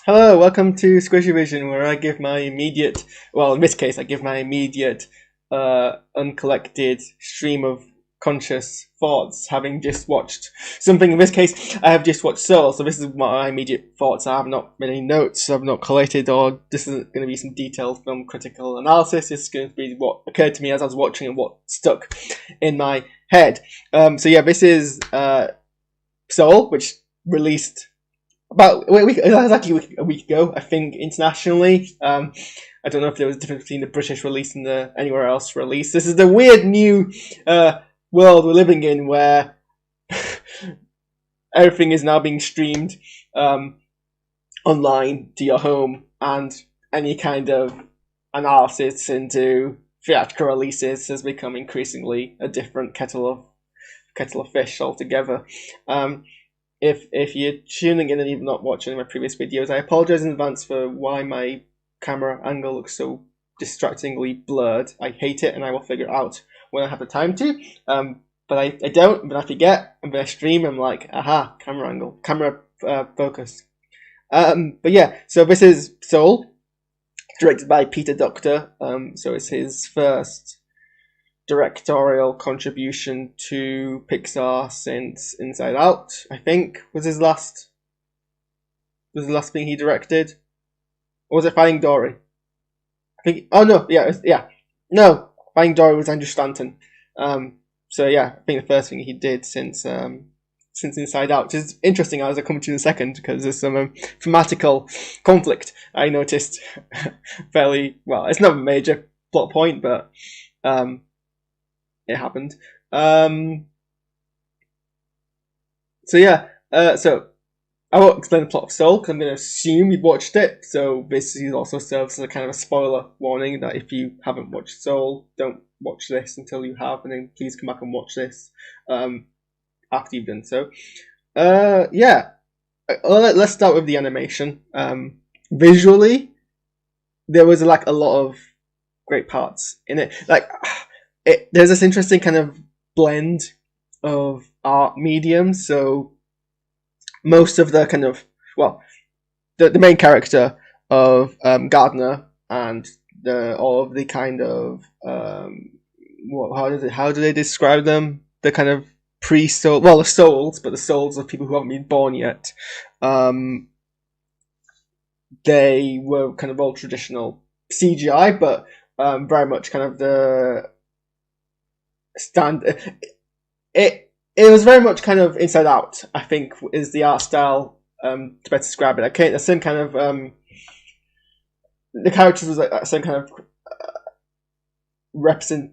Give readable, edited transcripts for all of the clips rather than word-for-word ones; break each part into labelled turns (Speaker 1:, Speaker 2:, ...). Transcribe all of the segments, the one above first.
Speaker 1: Hello, welcome to SquishiVision, where I give my immediate, well, in this case, I give my immediate, uncollected stream of conscious thoughts, having just watched something. In this case, I have just watched Soul, so this is my immediate thoughts. I have not made any notes, I've not collated, or this isn't going to be some detailed film critical analysis. It's going to be what occurred to me as I was watching and what stuck in my head. So yeah, this is Soul, which released about exactly a week ago, I think, internationally. I don't know if there was a difference between the British release and the anywhere else release. This is the weird new world we're living in, where everything is now being streamed online to your home, and any kind of analysis into theatrical releases has become increasingly a different kettle of fish altogether. If you're tuning in and you've not watched any of my previous videos, I apologize in advance for why my camera angle looks so distractingly blurred. I hate it, and I will figure it out when I have the time to. But I don't. But I forget. And when I stream, I'm like, aha, camera angle, camera focus. But yeah, so this is Soul, directed by Peter Docter. So it's his first directorial contribution to Pixar since Inside Out, I think, was the last thing he directed. Or was it Finding Dory? I think. Oh no, no, Finding Dory was Andrew Stanton. So yeah, I think the first thing he did since Inside Out, which is interesting as I come to in a second, because there's some thematical conflict I noticed fairly well. It's not a major plot point, but it happened. So yeah, so I won't explain the plot of Soul because I'm going to assume you've watched it. So this also serves as a kind of a spoiler warning that if you haven't watched Soul, don't watch this until you have, and then please come back and watch this after you've done so. Yeah, let's start with the animation. Visually, there was like a lot of great parts in it. There's this interesting kind of blend of art mediums. So most of the kind of, well, the main character of Gardner and all of the kind of how do they describe them? The kind of pre-soul, well, the souls, but the souls of people who haven't been born yet. They were kind of all traditional CGI, but very much kind of the it was very much kind of Inside Out, I think, is the art style to better describe it. Okay, the same kind of the characters was like some kind of represent.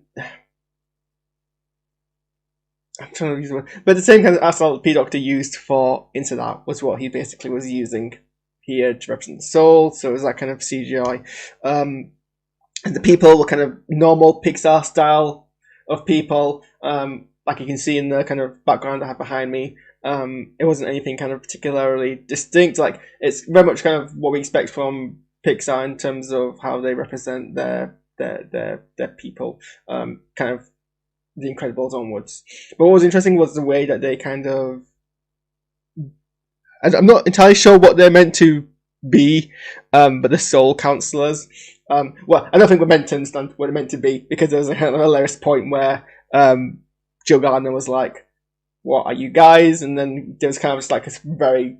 Speaker 1: I'm trying to use the word, but the same kind of art style P. Docter used for Inside Out was what he basically was using here to represent the soul. So it was that kind of CGI. And the people were kind of normal Pixar style of people, like you can see in the kind of background I have behind me. It wasn't anything kind of particularly distinct. Like, it's very much kind of what we expect from Pixar in terms of how they represent their people, kind of The Incredibles onwards. But what was interesting was the way that they kind of, I'm not entirely sure what they're meant to be, but the soul counselors. Well, I don't think we're meant to understand what they're meant to be, because there's a hilarious point where Joe Gardner was like, "What are you guys?" And then there was kind of just like a very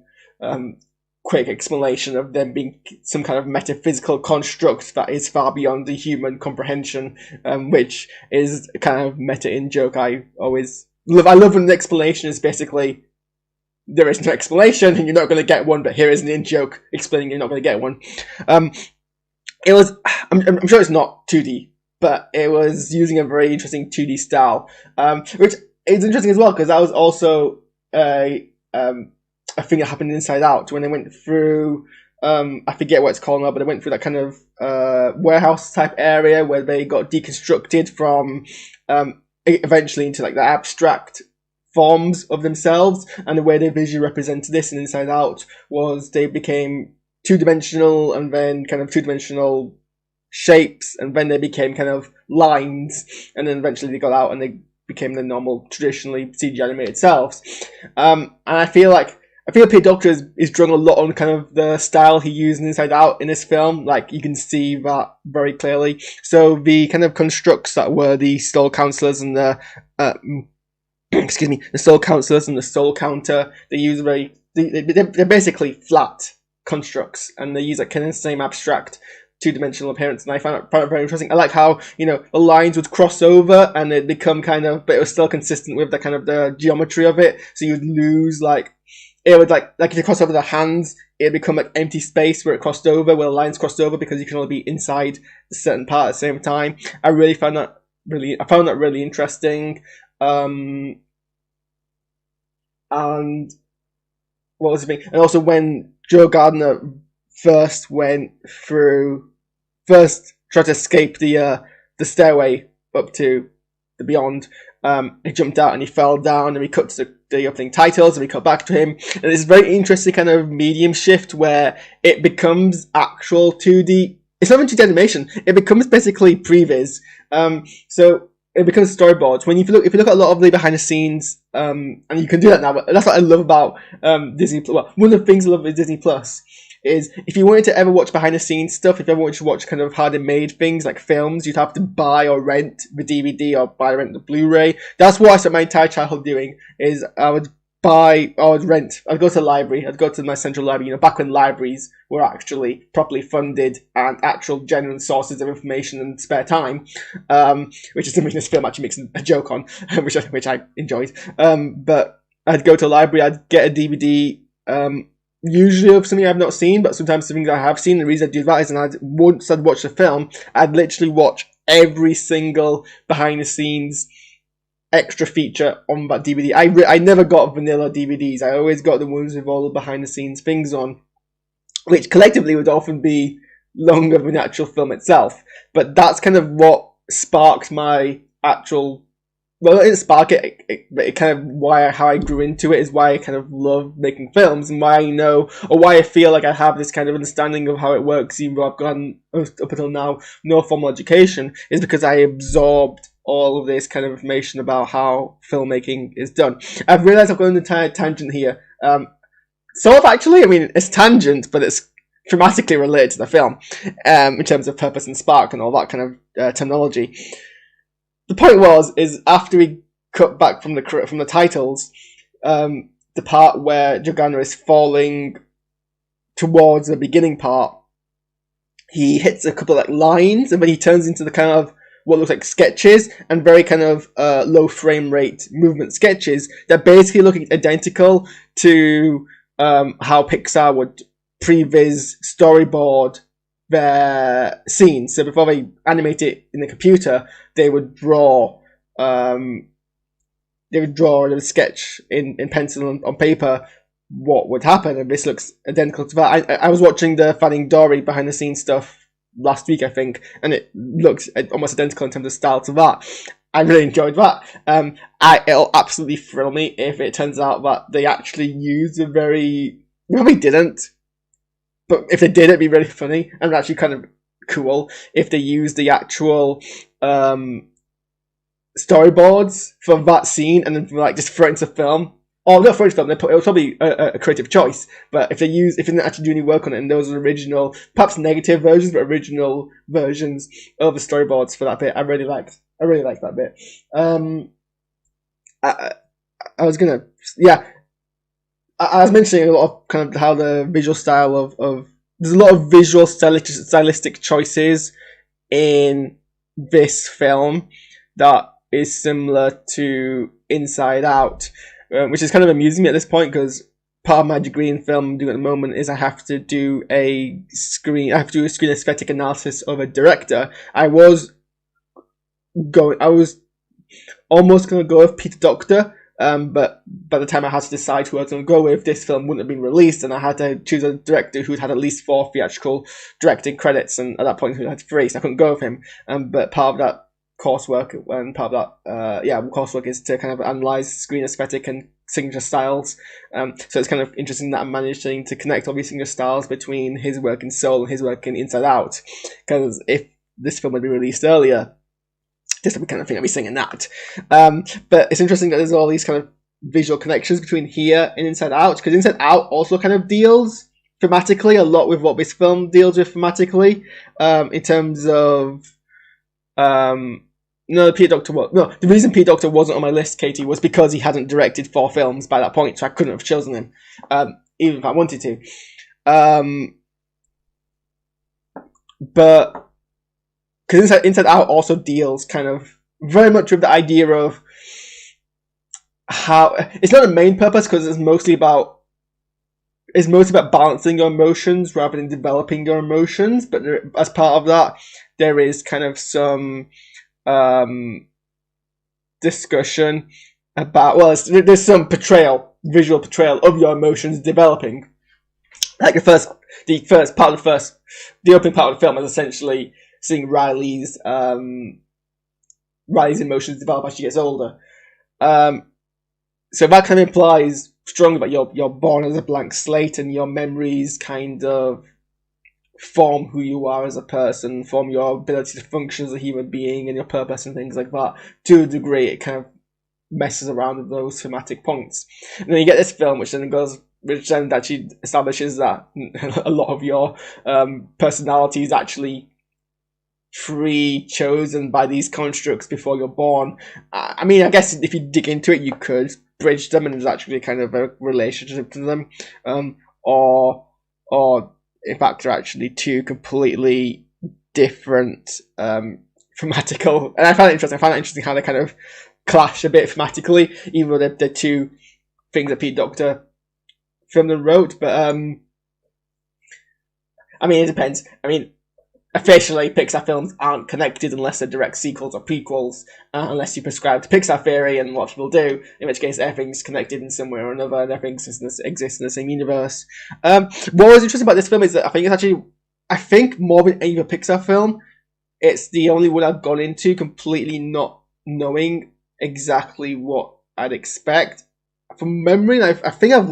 Speaker 1: quick explanation of them being some kind of metaphysical construct that is far beyond the human comprehension, which is a kind of meta in joke I always love. I love when the explanation is basically, there is no explanation and you're not going to get one, but here is an in joke explaining you're not going to get one. It was, I'm sure it's not 2D, but it was using a very interesting 2D style, which is interesting as well, because that was also a thing that happened Inside Out when they went through, I forget what it's called now, but they went through that kind of warehouse type area where they got deconstructed from eventually into like the abstract forms of themselves, and the way they visually represented this in Inside Out was they became two-dimensional, and then kind of two-dimensional shapes, and then they became kind of lines, and then eventually they got out and they became the normal, traditionally CG animated selves. And I feel like I feel Peter Doctor is drawing a lot on kind of the style he used in Inside Out in this film. Like, you can see that very clearly. So the kind of constructs that were the Soul Counselors and the excuse me, the Soul Counselors and the Soul Counter, they use they're basically flat constructs, and they use like kind of the same abstract two-dimensional appearance, and I found it very interesting. I like how, you know, the lines would cross over and they'd become kind of, but it was still consistent with the kind of the geometry of it, so you'd lose, like, it would like if you cross over the hands, it'd become like empty space where it crossed over, where the lines crossed over, because you can only be inside a certain part at the same time. I found that really interesting. And what was the thing? And also when Joe Gardner first tried to escape the stairway up to the beyond, he jumped out and he fell down, and we cut to the opening titles, and we cut back to him, and it's a very interesting kind of medium shift where it becomes actual 2D. It's not even 2D animation, it becomes basically previs. So it becomes storyboards. If you look at a lot of the behind the scenes, and you can do that now, but that's what I love about Disney. Well, one of the things I love with Disney Plus is, if you wanted to ever watch behind the scenes stuff, if you ever wanted to watch kind of how they made things like films, you'd have to buy or rent the DVD or buy or rent the Blu-ray. That's what I spent my entire childhood doing. Is I'd go to the library, I'd go to my central library, you know, back when libraries were actually properly funded and actual genuine sources of information and spare time, which is something this film actually makes a joke on, which I enjoyed. But I'd go to a library, I'd get a DVD, usually of something I've not seen, but sometimes something that I have seen. The reason I do that is, once I'd watch the film, I'd literally watch every single behind the scenes extra feature on that DVD. I never got vanilla DVDs. I always got the ones with all the behind the scenes things on, which collectively would often be longer than the actual film itself. But that's kind of what sparked my actual, well, it didn't spark it, but it kind of how I grew into it, is why I kind of love making films, and why I know, or why I feel like I have this kind of understanding of how it works, even though I've gotten, up until now, no formal education, is because I absorbed all of this kind of information about how filmmaking is done. I've realised I've gone on an entire tangent here. Sort of, actually. I mean, it's tangent, but it's thematically related to the film, in terms of purpose and spark and all that kind of terminology. The point is after we cut back from the titles, the part where Joe Gardner is falling towards the beginning part, he hits a couple of lines, and then he turns into the kind of what looks like sketches, and very kind of low frame rate movement sketches that basically look identical to how Pixar would previs storyboard their scenes. So before they animate it in the computer, they would draw a sketch in pencil on paper what would happen, and this looks identical to that. I was watching the Finding Dory behind the scenes stuff last week, I think, and it looks almost identical in terms of style to that. I really enjoyed that. It'll absolutely thrill me if it turns out that they actually used they didn't, but if they did, it'd be really funny and actually kind of cool if they used the actual storyboards for that scene and then just throw it into film. Or not for a film, it was probably a creative choice. But if they didn't actually do any work on it, and those are original, perhaps negative versions, but original versions of the storyboards for that bit, I really liked that bit. I was mentioning a lot of kind of how the visual style of there's a lot of visual stylistic choices in this film that is similar to Inside Out. Which is kind of amusing me at this point, because part of my degree in film I'm doing at the moment is I have to do a screen aesthetic analysis of a director. I was almost going to go with Peter Doctor, but by the time I had to decide who I was going to go with, this film wouldn't have been released, and I had to choose a director who'd had at least 4 theatrical directing credits, and at that point who had 3, so I couldn't go with him. But part of that coursework, and part of that coursework is to kind of analyze screen aesthetic and signature styles. So it's kind of interesting that I'm managing to connect all these signature styles between his work in Soul and his work in Inside Out, because if this film had been released earlier, this would be kind of thing I'd be singing that. But it's interesting that there's all these kind of visual connections between here and Inside Out, because Inside Out also kind of deals thematically a lot with what this film deals with thematically, in terms of no, Peter Doctor was no. The reason Peter Doctor wasn't on my list, Katie, was because he hadn't directed 4 films by that point, so I couldn't have chosen him, even if I wanted to. But because Inside Out also deals kind of very much with the idea of how it's not a main purpose, because it's mostly about balancing your emotions rather than developing your emotions. But as part of that, there is kind of some discussion about, well, there's some visual portrayal of your emotions developing. Like the opening part of the film is essentially seeing Riley's emotions develop as she gets older. So that kind of implies strongly that you're born as a blank slate, and your memories kind of form who you are as a person, form your ability to function as a human being, and your purpose and things like that. To a degree, it kind of messes around with those thematic points. And then you get this film, which then actually establishes that a lot of your personality is actually pre-chosen by these constructs before you're born. I mean, I guess if you dig into it, you could bridge them, and there's actually kind of a relationship to them, or in fact, they're actually two completely different thematical. And I find it interesting how they kind of clash a bit thematically, even though they're two things that Pete Docter filmed and wrote. But I mean, it depends. I mean, officially, Pixar films aren't connected unless they're direct sequels or prequels, unless you prescribe to Pixar theory, and what people do, in which case everything's connected in some way or another, and everything exists in the same universe. What was interesting about this film is that I think more than any other Pixar film, it's the only one I've gone into completely not knowing exactly what I'd expect. From memory, I don't think I've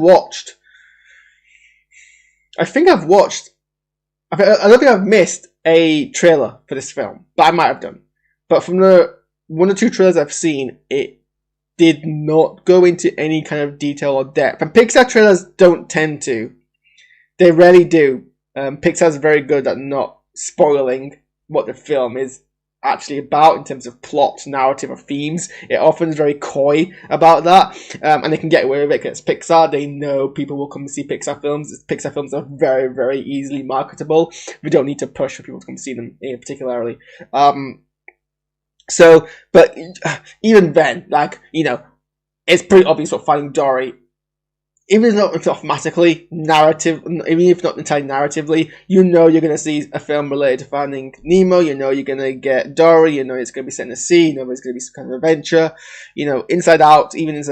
Speaker 1: missed a trailer for this film, but I might have done. But from the 1 or 2 trailers I've seen, it did not go into any kind of detail or depth. And Pixar trailers don't tend to. They rarely do. Pixar's very good at not spoiling what the film is actually about in terms of plot, narrative, or themes. It often is very coy about that, and they can get away with it because it's Pixar. They know people will come to see Pixar films. Pixar films are very, very easily marketable. We don't need to push for people to come see them, particularly. But even then, it's pretty obvious what Finding Dory, even if not thematically, even if not entirely narratively, you're going to see a film related to Finding Nemo. You're going to get Dory. It's going to be set in the sea. It's going to be some kind of adventure. Inside Out, even if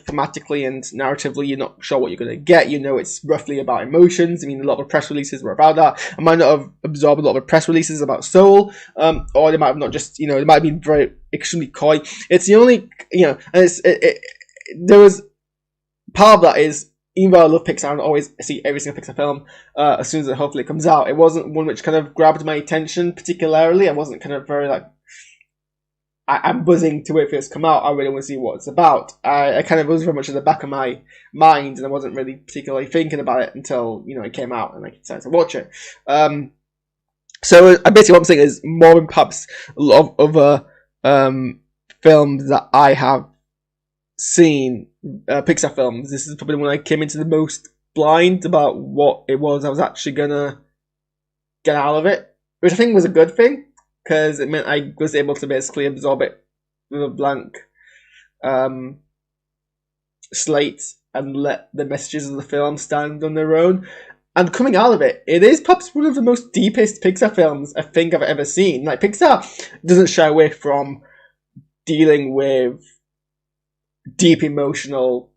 Speaker 1: thematically and narratively you're not sure what you're going to get, it's roughly about emotions. I mean, a lot of press releases were about that. I might not have absorbed a lot of press releases about Soul, or they might have not just, it might have been very extremely coy. It's the only, there was. Part of that is, even though I love Pixar and always see every single Pixar film as soon as it hopefully comes out, it wasn't one which kind of grabbed my attention particularly. I wasn't kind of very I'm buzzing to wait for it to come out. I really want to see what it's about. I kind of was very much at the back of my mind, and I wasn't really particularly thinking about it until it came out and I decided to watch it. So basically what I'm saying is, more than perhaps a lot of other films that I have seen, Pixar films, this is probably when I came into the most blind about what it was I was actually gonna get out of it, which I think was a good thing, because it meant I was able to basically absorb it with a blank slate and let the messages of the film stand on their own. And coming out of it, it is perhaps one of the most deepest Pixar films I think I've ever seen. Pixar doesn't shy away from dealing with deep emotional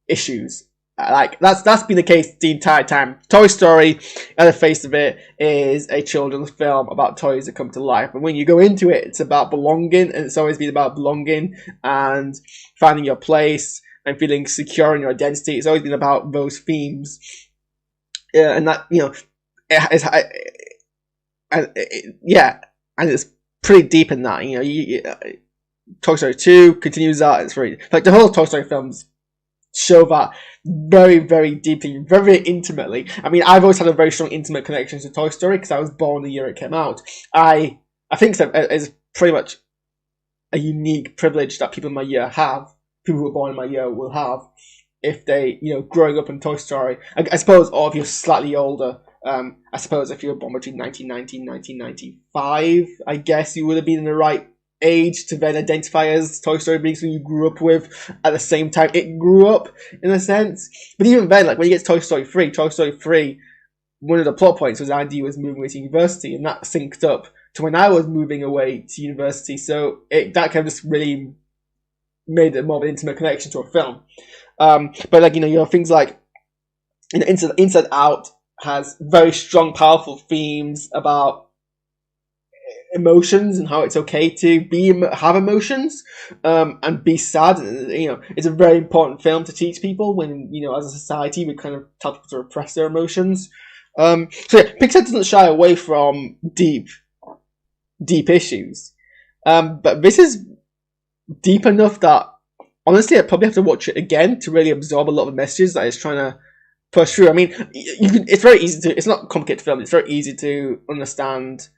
Speaker 1: issues. That's been the case the entire time. Toy Story, at the face of it, is a children's film about toys that come to life. And when you go into it, it's about belonging, and it's always been about belonging and finding your place and feeling secure in your identity. It's always been about those themes. And that, and it's pretty deep in that. Toy Story 2 continues that. It's very, like, the whole Toy Story films show that very, very deeply, very, very intimately. I mean, I've always had a very strong intimate connection to Toy Story because I was born the year it came out. I think that is pretty much a unique privilege that people in my year have. People who were born in my year will have if they, growing up in Toy Story. I suppose, or if you're slightly older. I suppose if you were born between 1990 and 1995, I guess you would have been in the right age to then identify as Toy Story being something you grew up with at the same time it grew up, in a sense. But even then, like, when you get to Toy Story 3, one of the plot points was Andy was moving away to university, and that synced up to when I was moving away to university. So that kind of just really made it more of an intimate connection to a film. But like, things like Inside Out has very strong, powerful themes about emotions and how it's okay to have emotions, and be sad. It's a very important film to teach people when, as a society, we kind of tell people to repress their emotions. So yeah, Pixar doesn't shy away from deep issues. But this is deep enough that, honestly, I'd probably have to watch it again to really absorb a lot of the messages that it's trying to push through. I mean, it's very easy to, it's not a complicated film, it's very easy to understand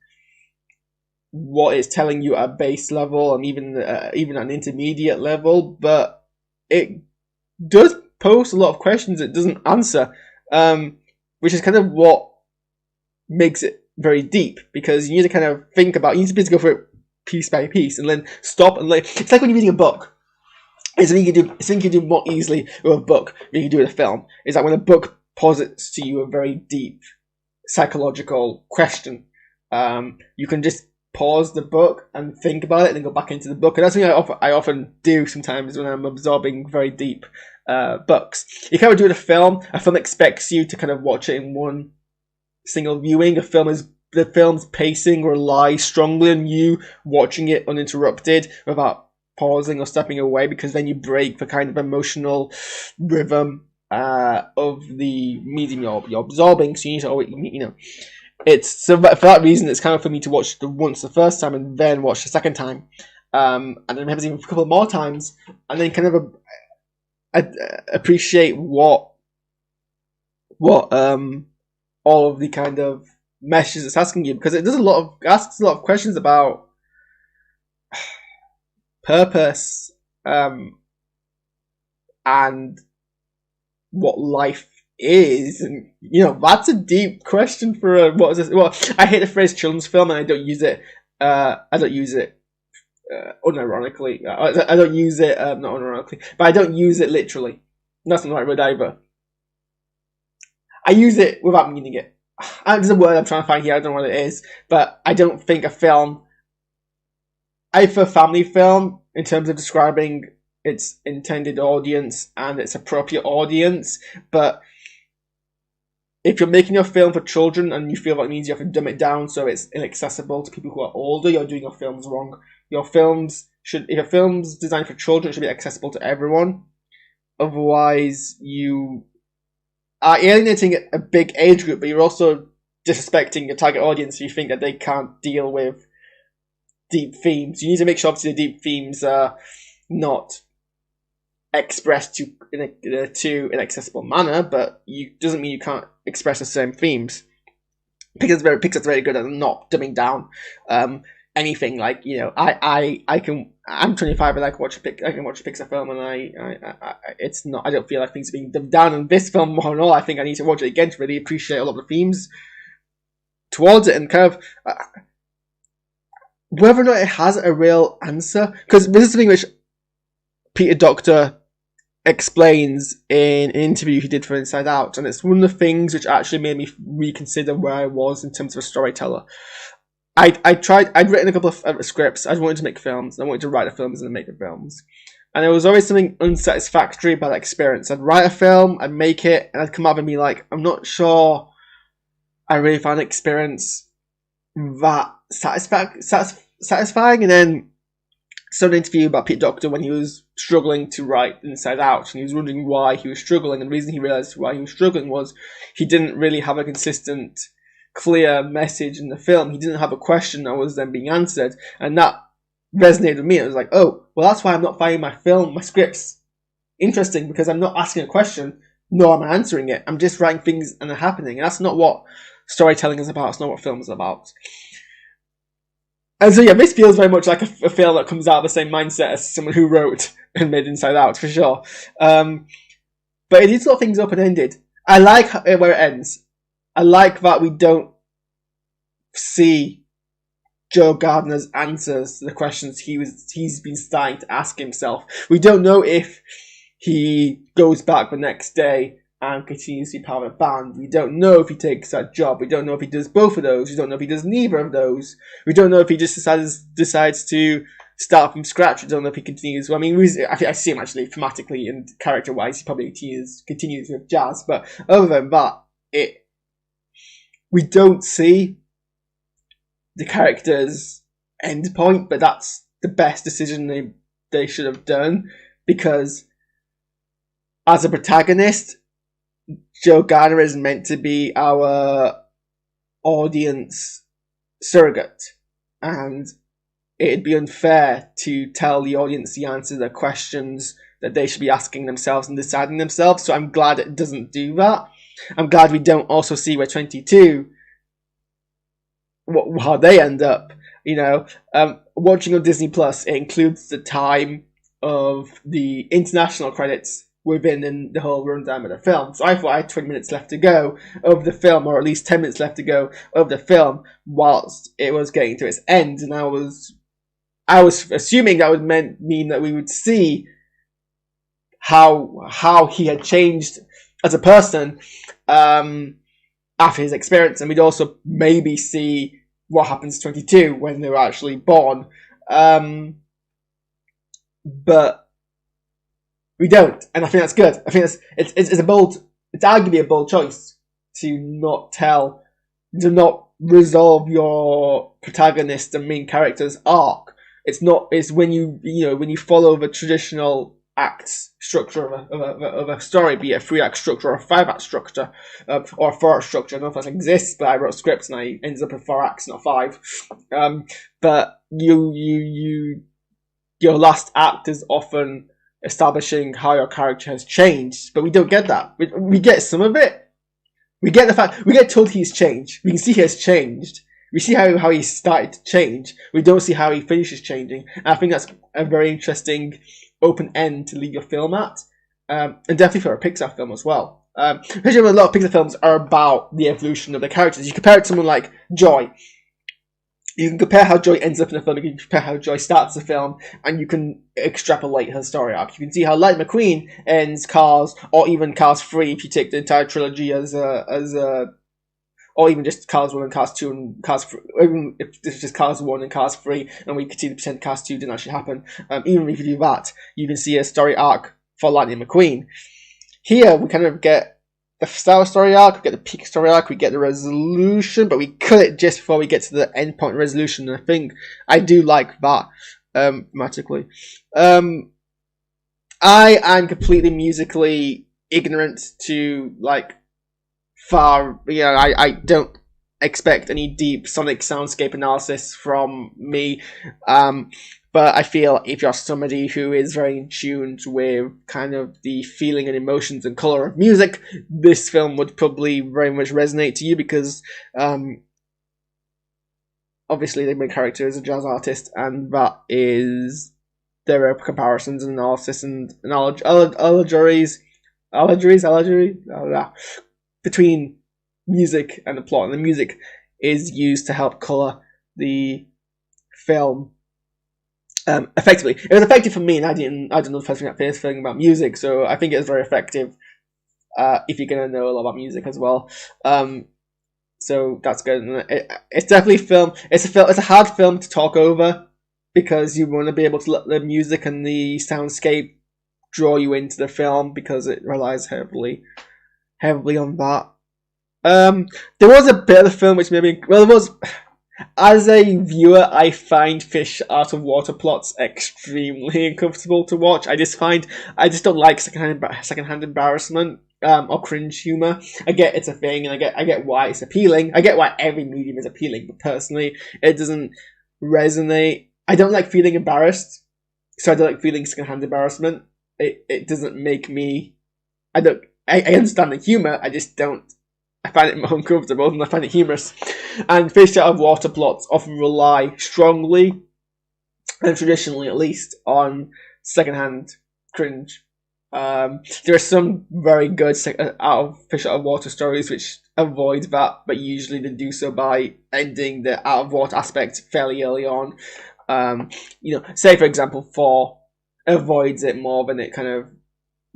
Speaker 1: what it's telling you at a base level and even an intermediate level, but it does pose a lot of questions it doesn't answer, which is kind of what makes it very deep, because you need to kind of think about, you need to be able to go through it piece by piece and then stop and it's like when you're reading a book. It's something you can do more easily with a book than you can do with a film. Is that when a book posits to you a very deep psychological question, you can just pause the book and think about it and then go back into the book. And that's something I often do sometimes when I'm absorbing very deep books. You can't do it with a film. A film expects you to kind of watch it in one single viewing. The film's pacing relies strongly on you watching it uninterrupted without pausing or stepping away, because then you break the kind of emotional rhythm of the medium you're absorbing. So you need to always, it's so for that reason it's kind of for me to watch the first time and then watch the second time, and then maybe even a couple more times, and then kind of appreciate what all of the kind of messages it's asking you, because it does asks a lot of questions about purpose, and what life is, and that's a deep question for what is this? Well, I hate the phrase children's film, and I don't use it. Unironically. I don't use it not unironically, but I don't use it literally. That's not the right word either. I use it without meaning it. There's a word I'm trying to find here. I don't know what it is, but I don't think a film, either a family film, in terms of describing its intended audience and its appropriate audience, but if you're making a film for children and you feel that means you have to dumb it down so it's inaccessible to people who are older, you're doing your films wrong. If your film's designed for children, it should be accessible to everyone. Otherwise, you are alienating a big age group, but you're also disrespecting your target audience if you think that they can't deal with deep themes. You need to make sure, obviously, the deep themes are not expressed in a too inaccessible manner, but doesn't mean you can't express the same themes. Pixar's very good at not dumbing down anything. Like, I'm 25 and I can watch a Pixar film, and I don't feel like things are being dumbed down in this film more than all. I think I need to watch it again to really appreciate a lot of the themes towards it, and kind of whether or not it has a real answer, because this is something which Peter Docter explains in an interview he did for Inside Out, and it's one of the things which actually made me reconsider where I was in terms of a storyteller. I'd written a couple of scripts. I wanted to make films, and I wanted to write the films and then make the films, and there was always something unsatisfactory about that experience. I'd write a film, I'd make it, and I'd come up and be like, I'm not sure I really found the experience that satisfying. And then saw an interview about Pete Docter when he was struggling to write Inside Out, and he was wondering why he was struggling, and the reason he realised why he was struggling was he didn't really have a consistent, clear message in the film. He didn't have a question that was then being answered, and that resonated with me. It was like, oh, well, that's why I'm not finding my scripts interesting, because I'm not asking a question, nor am I answering it. I'm just writing things and they're happening. And that's not what storytelling is about. It's not what film is about. And so, yeah, this feels very much like a film that comes out of the same mindset as someone who wrote and made Inside Out, for sure. But it did sort of things open-ended. I like where it ends. I like that we don't see Joe Gardner's answers to the questions he's been starting to ask himself. We don't know if he goes back the next day and continues to be part of a band. We don't know if he takes that job. We don't know if he does both of those. We don't know if he does neither of those. We don't know if he just decides to start from scratch. We don't know if he continues. Well, I mean, I see him actually thematically and character-wise. He probably continues with jazz. But other than that, we don't see the character's end point. But that's the best decision they should have done, because as a protagonist, Joe Gardner is meant to be our audience surrogate, and it'd be unfair to tell the audience the answer to the questions that they should be asking themselves and deciding themselves. So I'm glad it doesn't do that. I'm glad we don't also see where 22, how they end up. Watching on Disney Plus, it includes the time of the international credits within the whole runtime of the film. So I thought I had 20 minutes left to go of the film, or at least 10 minutes left to go of the film, whilst it was getting to its end. And I was assuming that would mean that we would see how he had changed as a person after his experience, and we'd also maybe see what happens to 22 when they were actually born. But we don't, and I think that's good. I think it's arguably a bold choice to not resolve your protagonist and main character's arc. It's when you follow the traditional acts structure of a story, be it a 3-act structure or a 5-act structure, or a 4-act structure. I don't know if that exists, but I wrote scripts and I ended up with 4 acts, not 5. But your last act is often establishing how your character has changed, but we don't get that. We get some of it. We get the fact, we get told he's changed. We can see he has changed. We see how he started to change. We don't see how he finishes changing. And I think that's a very interesting open end to leave your film at. And definitely for a Pixar film as well. Especially when a lot of Pixar films are about the evolution of the characters. You compare it to someone like Joy. You can compare how Joy ends up in a film, you can compare how Joy starts a film, and you can extrapolate her story arc. You can see how Lightning McQueen ends Cars, or even Cars 3, if you take the entire trilogy as or even just Cars 1 and Cars 2 and Cars 3, even if it's just Cars 1 and Cars 3, and we continue to pretend Cars 2 didn't actually happen. Even if you do that, you can see a story arc for Lightning McQueen. Here, we kind of get the Star Wars story arc, we get the peak story arc, we get the resolution, but we cut it just before we get to the end point resolution, and I think I do like that, thematically. I am completely musically ignorant to, I don't expect any deep sonic soundscape analysis from me, but I feel if you're somebody who is very in tune with kind of the feeling and emotions and colour of music, this film would probably very much resonate to you, because obviously the main character is a jazz artist, and there are comparisons and analysis and allegories between music and the plot, and the music is used to help colour the film effectively. It was effective for me, and I don't know the first thing about music, so I think it was very effective if you're going to know a lot about music as well. So that's good. It's definitely it's a hard film to talk over, because you want to be able to let the music and the soundscape draw you into the film, because it relies heavily on that. There was a bit of the film which maybe, as a viewer, I find fish out of water plots extremely uncomfortable to watch. I just don't like secondhand embarrassment or cringe humor. I get it's a thing, and I get why it's appealing. I get why every medium is appealing, but personally, it doesn't resonate. I don't like feeling embarrassed, so I don't like feeling secondhand embarrassment. It doesn't make me. I understand the humor. I just don't. I find it more uncomfortable and I find it humorous. And fish out of water plots often rely strongly, and traditionally at least, on secondhand cringe. There are some very good fish out of water stories which avoid that, but usually they do so by ending the out of water aspect fairly early on. Say for example, 4 avoids it more than it kind of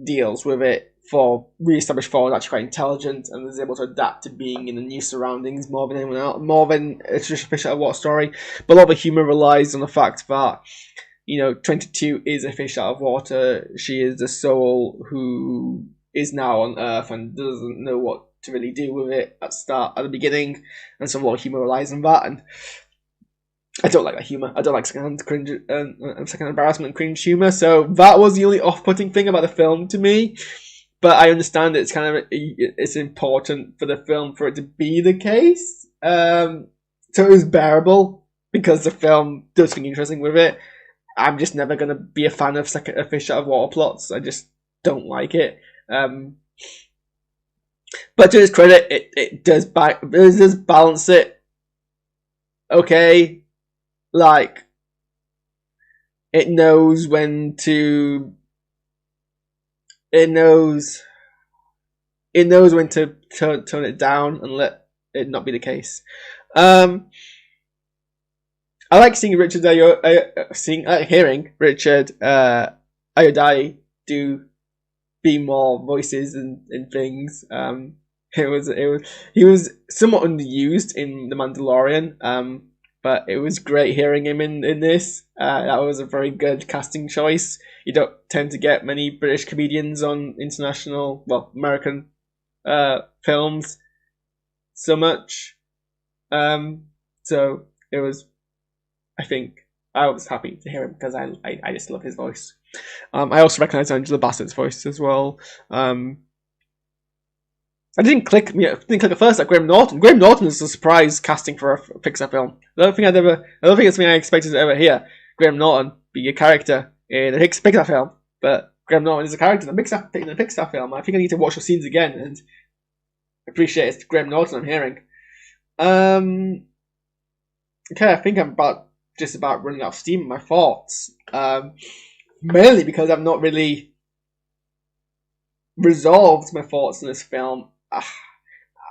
Speaker 1: deals with it. For re-established 4 is actually quite intelligent and is able to adapt to being in the new surroundings more than anyone else, more than a traditional fish out of water story. But a lot of the humour relies on the fact that 22 is a fish out of water. She is the soul who is now on Earth and doesn't know what to really do with it at the beginning, and so a lot of humour relies on that. And I don't like that humour. I don't like secondhand cringe, second embarrassment and cringe humour. So that was the only off-putting thing about the film to me. But I understand it's it's important for the film for it to be the case. So it was bearable because the film does something interesting with it. I'm just never going to be a fan of fish out of water plots. I just don't like it. But to its credit, it does balance it. Okay. Like, it knows when to... It knows when to tone it down and let it not be the case. I like seeing hearing Richard Ayoade be more voices in things. He was somewhat underused in The Mandalorian. But it was great hearing him in this. That was a very good casting choice. You don't tend to get many British comedians on American films so much. So it was, I think, I was happy to hear him because I just love his voice. I also recognise Angela Bassett's voice as well. I didn't click at first at Graham Norton. Graham Norton is a surprise casting for a Pixar film. I don't think it's something I expected to ever hear. Graham Norton be a character in a Pixar film, but Graham Norton is a character in a Pixar film. I think I need to watch the scenes again and appreciate it's Graham Norton I'm hearing. Okay, I think I'm just about running out of steam in my thoughts. Mainly because I've not really resolved my thoughts in this film.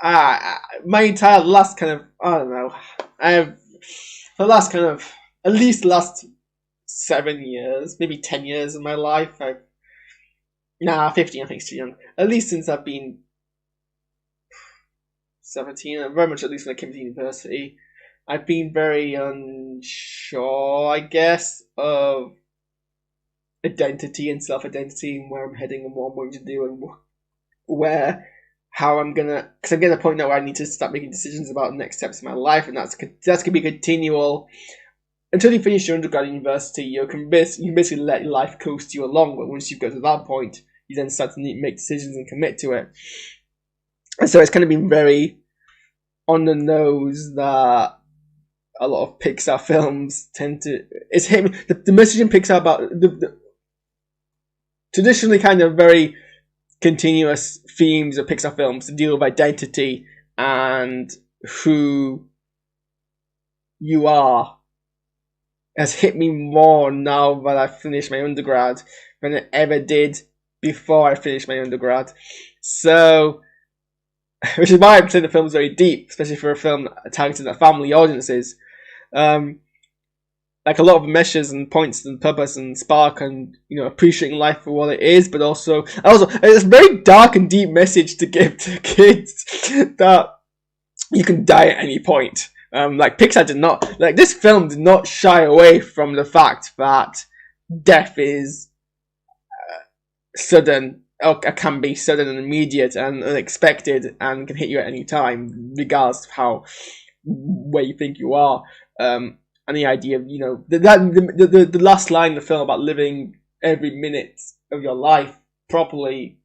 Speaker 1: My entire last kind of, I don't know, for the last kind of, at least the last 7 years, maybe 10 years of my life, 15 I think it's too young, at least since I've been 17, very much at least when I came to university, I've been very unsure, I guess, of identity and self-identity and where I'm heading and what I'm going to do and because I'm getting to a point now where I need to start making decisions about the next steps in my life, and that's going to be continual. Until you finish your undergrad at university, you can basically let life coast you along, but once you go to that point, you then start to make decisions and commit to it. And so it's kind of been very on the nose that a lot of Pixar films tend to... It's hit me, the message in Pixar about the traditionally kind of very continuous themes of Pixar films to deal with identity and who you are has hit me more now that I've finished my undergrad than it ever did before I finished my undergrad. So, which is why I'm saying the film's very deep, especially for a film targeted at family audiences. Like a lot of meshes and points and purpose and spark and appreciating life for what it is, but also it's a very dark and deep message to give to kids that you can die at any point. Like Pixar did not, like this film did not shy away from the fact that death is sudden, or can be sudden and immediate and unexpected and can hit you at any time, regardless of where you think you are. And the idea of, the last line in the film about living every minute of your life properly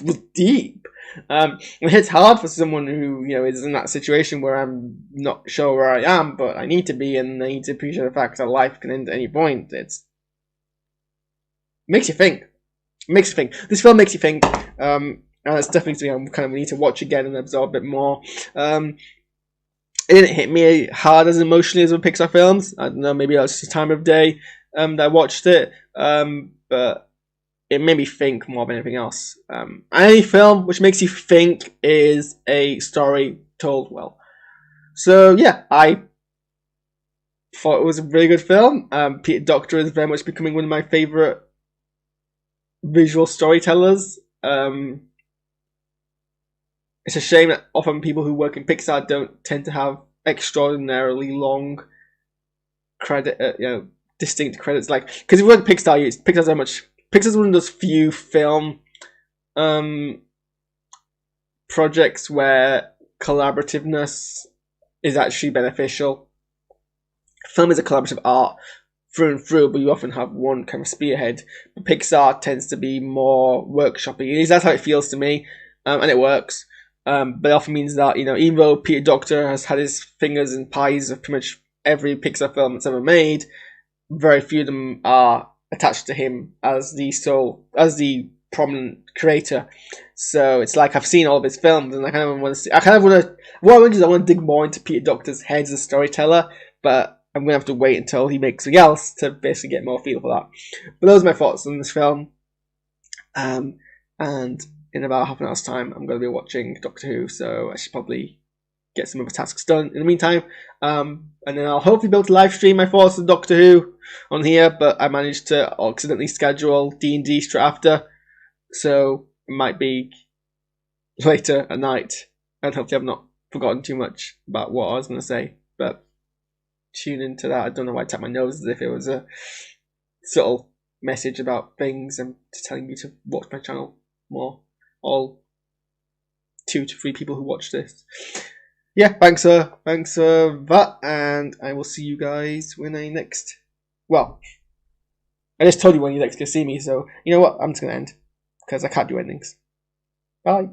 Speaker 1: was deep. It's hard for someone who, you know, is in that situation where I'm not sure where I am, but I need to be, and I need to appreciate the fact that life can end at any point. Makes you think. This film makes you think. And it's definitely something I kind of need to watch again and absorb a bit more. It didn't hit me hard as emotionally as with Pixar films. I don't know, maybe that was just the time of day that I watched it. But it made me think more than anything else. Any film which makes you think is a story told well. So yeah, I thought it was a really good film. Peter Docter is very much becoming one of my favourite visual storytellers. It's a shame that often people who work in Pixar don't tend to have extraordinarily long distinct credits. Like, because if you work at Pixar's one of those few film projects where collaborativeness is actually beneficial. Film is a collaborative art through and through, but you often have one kind of spearhead. But Pixar tends to be more workshoppy. At least that's how it feels to me, and it works. But it often means that, you know, even though Peter Docter has had his fingers in pies of pretty much every Pixar film that's ever made, very few of them are attached to him as the prominent creator. So it's like I've seen all of his films, and I kind of want to dig more into Peter Docter's head as a storyteller, but I'm going to have to wait until he makes something else to basically get more feel for that. But those are my thoughts on this film. And in about half an hour's time, I'm going to be watching Doctor Who, so I should probably get some other tasks done in the meantime. And then I'll hopefully be able to live stream my thoughts on Doctor Who on here, but I managed to accidentally schedule D&D straight after, so it might be later at night, and hopefully I've not forgotten too much about what I was going to say, but tune into that. I don't know why I tapped my nose as if it was a subtle message about things and telling you to watch my channel more. All 2 to 3 people who watch this. Yeah, thanks for that, and I will see you guys when I next. Well, I just told you when you next go see me, so you know what? I'm just gonna end because I can't do endings. Bye.